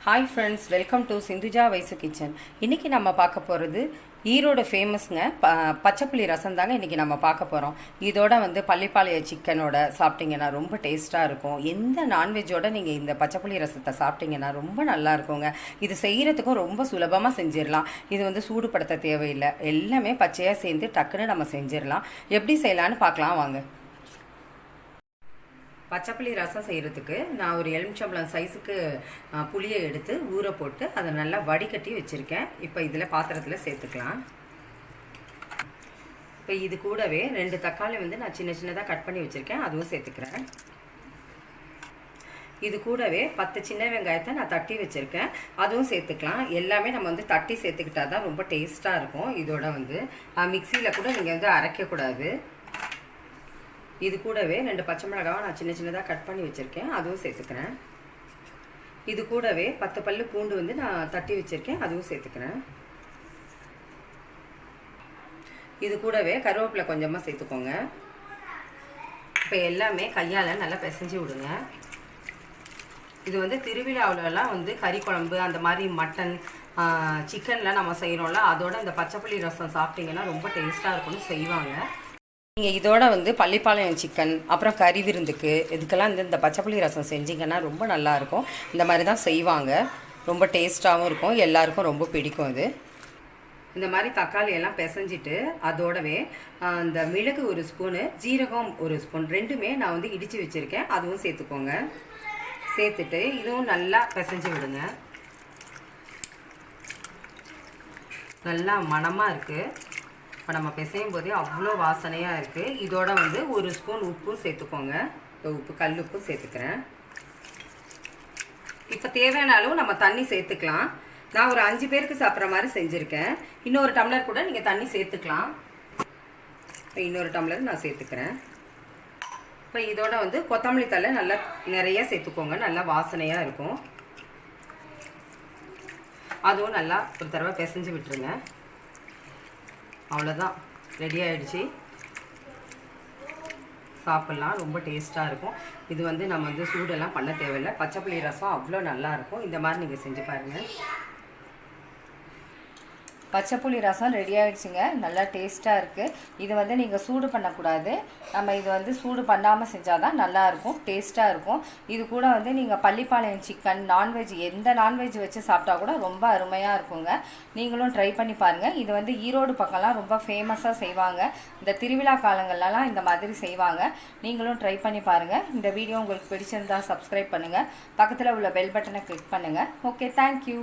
Hi friends, welcome to Sindhuja Vaishu kitchen. இன்றைக்கி நம்ம பார்க்க போகிறது ஈரோடு ஃபேமஸ்ங்க பச்சைப்புளி ரசம் தாங்க இன்றைக்கி நம்ம பார்க்க போகிறோம். இதோட பள்ளிப்பாளைய சிக்கனோட சாப்பிட்டிங்கன்னா ரொம்ப டேஸ்ட்டாக இருக்கும். எந்த நான்வெஜ்ஜோட நீங்கள் இந்த பச்சைப்புளி ரசத்தை சாப்பிட்டிங்கன்னா ரொம்ப நல்லா இருக்குங்க. இது செய்கிறதுக்கும் ரொம்ப சுலபமாக செஞ்சிடலாம். இது சூடுபடுத்த தேவையில்லை. எல்லாமே பச்சையாக சேர்ந்து டக்குன்னு நம்ம செஞ்சிடலாம். எப்படி செய்யலான்னு பார்க்கலாம் வாங்க. பச்சைப்புளி ரசம் செய்கிறதுக்கு நான் ஒரு எலுமிச்சம்பழம் சைஸுக்கு புளியை எடுத்து ஊற போட்டு அதை நல்லா வடிகட்டி வச்சுருக்கேன். இப்போ இதில் பாத்திரத்தில் சேர்த்துக்கலாம். இப்போ இது கூடவே 2 தக்காளி நான் சின்ன சின்னதாக கட் பண்ணி வச்சுருக்கேன், அதுவும் சேர்த்துக்கிறேன். இது கூடவே 10 சின்ன வெங்காயத்தை நான் தட்டி வச்சுருக்கேன், அதுவும் சேர்த்துக்கலாம். எல்லாமே நம்ம தட்டி சேர்த்துக்கிட்டா தான் ரொம்ப டேஸ்ட்டாக இருக்கும். இதோட மிக்சியில் கூட நீங்கள் அரைக்கக்கூடாது. இது கூடவே 2 பச்சை மிளகாவை நான் சின்ன சின்னதாக கட் பண்ணி வச்சுருக்கேன், அதுவும் சேர்த்துக்கிறேன். இது கூடவே 10 பல்லு பூண்டு நான் தட்டி வச்சுருக்கேன், அதுவும் சேர்த்துக்கிறேன். இது கூடவே கருவேப்பிலை கொஞ்சமாக சேர்த்துக்கோங்க. இப்போ எல்லாமே கையால் நல்லா பிசைஞ்சு விடுங்க. இது திருவிழாவிலலாம் கறி குழம்பு அந்த மாதிரி மட்டன் சிக்கன்லாம் நம்ம செய்கிறோம்ல, அதோட இந்த பச்சைப்புளி ரசம் சாப்பிட்டிங்கன்னா ரொம்ப டேஸ்ட்டாக இருக்கும்னு செய்வாங்க. நீங்கள் இதோட பள்ளிப்பாளையம் சிக்கன் அப்புறம் கறி விருந்துக்கு இதுக்கெல்லாம் இந்த பச்சைப்புளி ரசம் செஞ்சிங்கன்னா ரொம்ப நல்லாயிருக்கும். இந்த மாதிரி தான் செய்வாங்க. ரொம்ப டேஸ்ட்டாகவும் இருக்கும், எல்லாருக்கும் ரொம்ப பிடிக்கும். இது இந்த மாதிரி தக்காளி எல்லாம் பிசைஞ்சிட்டு அதோடவே இந்த மிளகு 1 ஸ்பூனு, ஜீரகம் 1 ஸ்பூன், ரெண்டுமே நான் இடித்து வச்சுருக்கேன், அதுவும் சேர்த்துக்கோங்க. சேர்த்துட்டு இதுவும் நல்லா பிசைஞ்சு விடுங்க. நல்லா மணமாக இருக்குது. இப்போ நம்ம பிசையும் போதே அவ்வளோ வாசனையாக இருக்குது. இதோட 1 ஸ்பூன் உப்பும் சேர்த்துக்கோங்க. இப்போ கல் உப்பு சேர்த்துக்கிறேன். இப்போ தேவையான அளவு நம்ம தண்ணி சேர்த்துக்கலாம். நான் ஒரு 5 பேருக்கு சாப்பிட்ற மாதிரி செஞ்சுருக்கேன். இன்னொரு டம்ளர் கூட நீங்கள் தண்ணி சேர்த்துக்கலாம். இப்போ இன்னொரு டம்ளர் நான் சேர்த்துக்கிறேன். இப்போ இதோட கொத்தமல்லி தழை நல்லா நிறைய சேர்த்துக்கோங்க, நல்லா வாசனையாக இருக்கும். அதுவும் நல்லா ஒரு தடவை பிசைஞ்சு விட்டுருங்க. அவ்வளோதான், ரெடி ஆகிடுச்சு. சாப்பிட்லாம், ரொம்ப டேஸ்ட்டாக இருக்கும். இது நம்ம சூடெல்லாம் பண்ண தேவையில்லை. பச்சைப்புளி ரசம் அவ்வளோ நல்லாயிருக்கும். இந்த மாதிரி நீங்கள் செஞ்சு பாருங்கள். பச்சைப்புளி ரசம் ரெடி ஆகிடுச்சிங்க. நல்லா டேஸ்ட்டாக இருக்குது. இது நீங்கள் சூடு பண்ணக்கூடாது. நம்ம இது சூடு பண்ணாமல் செஞ்சால் தான் நல்லாயிருக்கும், டேஸ்ட்டாக இருக்கும். இது கூட நீங்கள் பள்ளிப்பாளையம் சிக்கன், நான்வெஜ் எந்த நான்வெஜ் வச்சு சாப்பிட்டா கூட ரொம்ப அருமையாக இருக்குங்க. நீங்களும் ட்ரை பண்ணி பாருங்கள். இது ஈரோடு பக்கம்லாம் ரொம்ப ஃபேமஸாக செய்வாங்க. இந்த திருவிழா காலங்கள்லாம் இந்த மாதிரி செய்வாங்க. நீங்களும் ட்ரை பண்ணி பாருங்கள். இந்த வீடியோ உங்களுக்கு பிடிச்சிருந்தால் சப்ஸ்கிரைப் பண்ணுங்கள். பக்கத்தில் உள்ள பெல் பட்டனை கிளிக் பண்ணுங்கள். Okay, thank you.